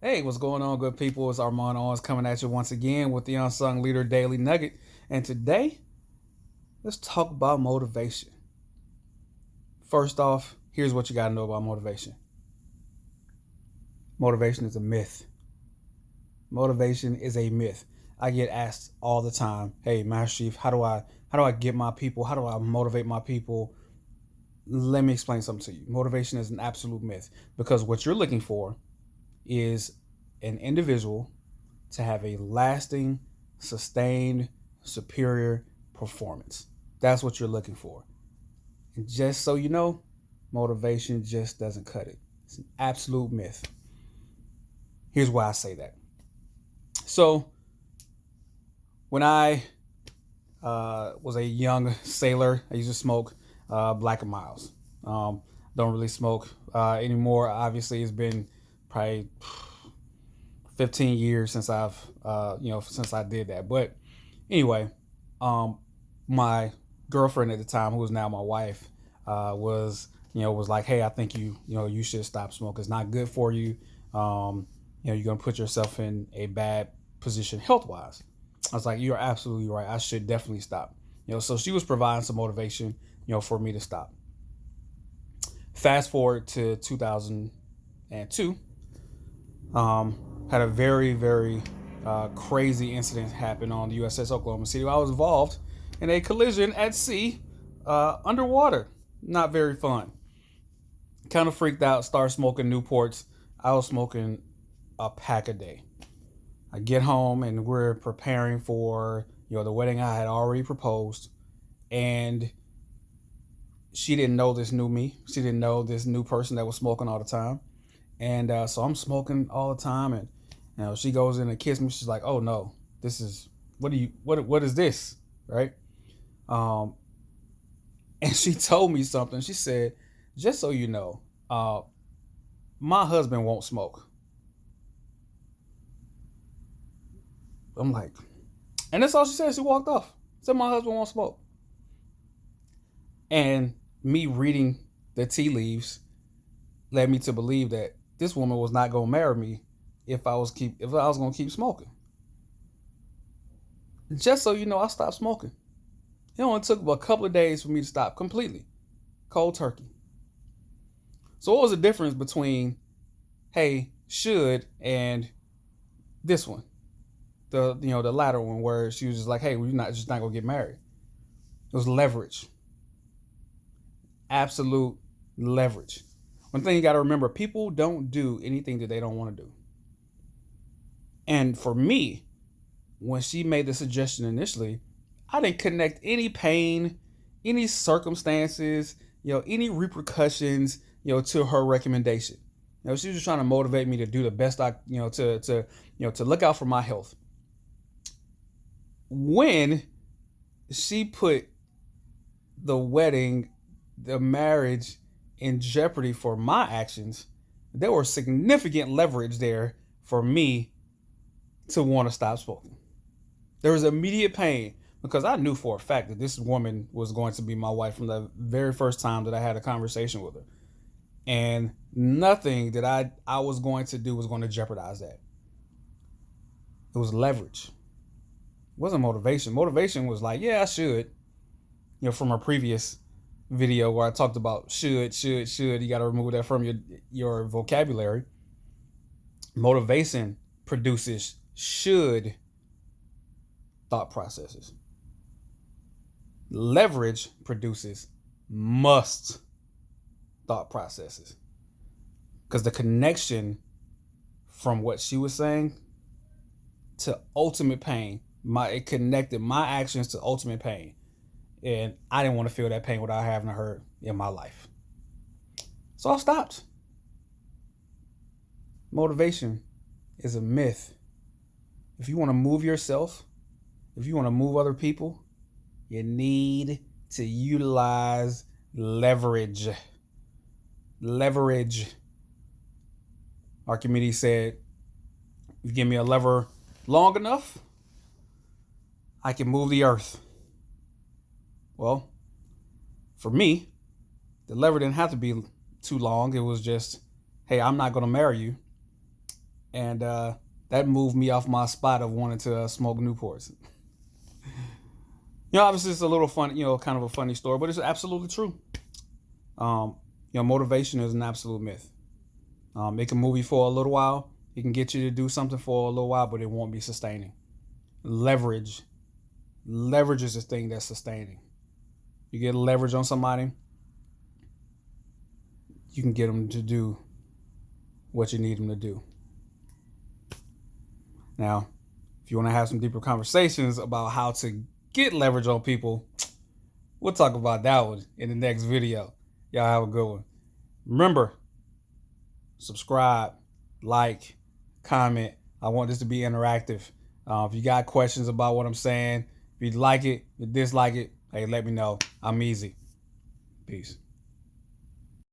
Hey, what's going on, good people? It's Armand Owens coming at you once again with the Unsung Leader Daily Nugget. And today, let's talk about motivation. First off, here's what you got to know about motivation. Motivation is a myth. Motivation is a myth. I get asked all the time, "Hey, Master Chief, how do I get my people? How do I motivate my people?" Let me explain something to you. Motivation is an absolute myth because what you're looking for is an individual to have a lasting, sustained, superior performance. That's what you're looking for. And just so you know, motivation just doesn't cut it. It's an absolute myth. Here's why I say that. So, when I was a young sailor, I used to smoke Black and Miles. Don't really smoke anymore. Obviously, it's been probably 15 years since since I did that. But anyway, um, my girlfriend at the time, who is now my wife, was like, "Hey, I think you should stop smoking. It's not good for you. You're gonna put yourself in a bad position health wise." I was like, "You're absolutely right. I should definitely stop." So she was providing some motivation, for me to stop. Fast forward to 2002, had a very, very crazy incident happen on the USS Oklahoma City. I was involved in a collision at sea, underwater. Not very fun. Kind of freaked out, started smoking Newports. I was smoking a pack a day. I get home and we're preparing for the wedding I had already proposed, and she didn't know this new me. She didn't know this new person that was smoking all the time, and so I'm smoking all the time, and she goes in and kisses me. She's like, "Oh no, this is what is this, right?" Um, and she told me something. She said, "Just so you know, my husband won't smoke." I'm like, and that's all she said. She walked off. Said my husband won't smoke. And me reading the tea leaves led me to believe that this woman was not gonna marry me if I was gonna keep smoking. Just so you know, I stopped smoking. It only took a couple of days for me to stop completely, cold turkey. So what was the difference between hey should and this one, the latter one where she was just like, hey, we're not gonna get married. It was leverage, absolute leverage. One thing you got to remember: people don't do anything that they don't want to do. And for me, when she made the suggestion initially, I didn't connect any pain, any circumstances, any repercussions, to her recommendation. She was just trying to motivate me to do the best to look out for my health. When she put the wedding, the marriage in jeopardy for my actions, there was significant leverage there for me to want to stop smoking. There was immediate pain because I knew for a fact that this woman was going to be my wife from the very first time that I had a conversation with her. And nothing that I was going to do was going to jeopardize that. It was leverage. It wasn't motivation. Motivation was like, yeah, I should. From a previous video where I talked about should. You got to remove that from your vocabulary. Motivation produces should thought processes. Leverage produces must thought processes. Because the connection from what she was saying to ultimate pain, it connected my actions to ultimate pain. And I didn't want to feel that pain without having her in my life. So I stopped. Motivation is a myth. If you want to move yourself, if you want to move other people, you need to utilize leverage. Leverage. Archimedes said, if you give me a lever long enough, I can move the earth. Well, for me, the lever didn't have to be too long. It was just, hey, I'm not going to marry you. and that moved me off my spot of wanting to smoke Newports. Obviously it's a little fun, kind of a funny story, but it's absolutely true. Motivation is an absolute myth. It can move you for a little while. It can get you to do something for a little while, but it won't be sustaining. Leverage is the thing that's sustaining. You get leverage on somebody, you can get them to do what you need them to do. Now, if you want to have some deeper conversations about how to get leverage on people, we'll talk about that one in the next video. Y'all have a good one. Remember, subscribe, like, comment. I want this to be interactive. If you got questions about what I'm saying, if you like it, if you dislike it, hey, let me know. I'm easy. Peace.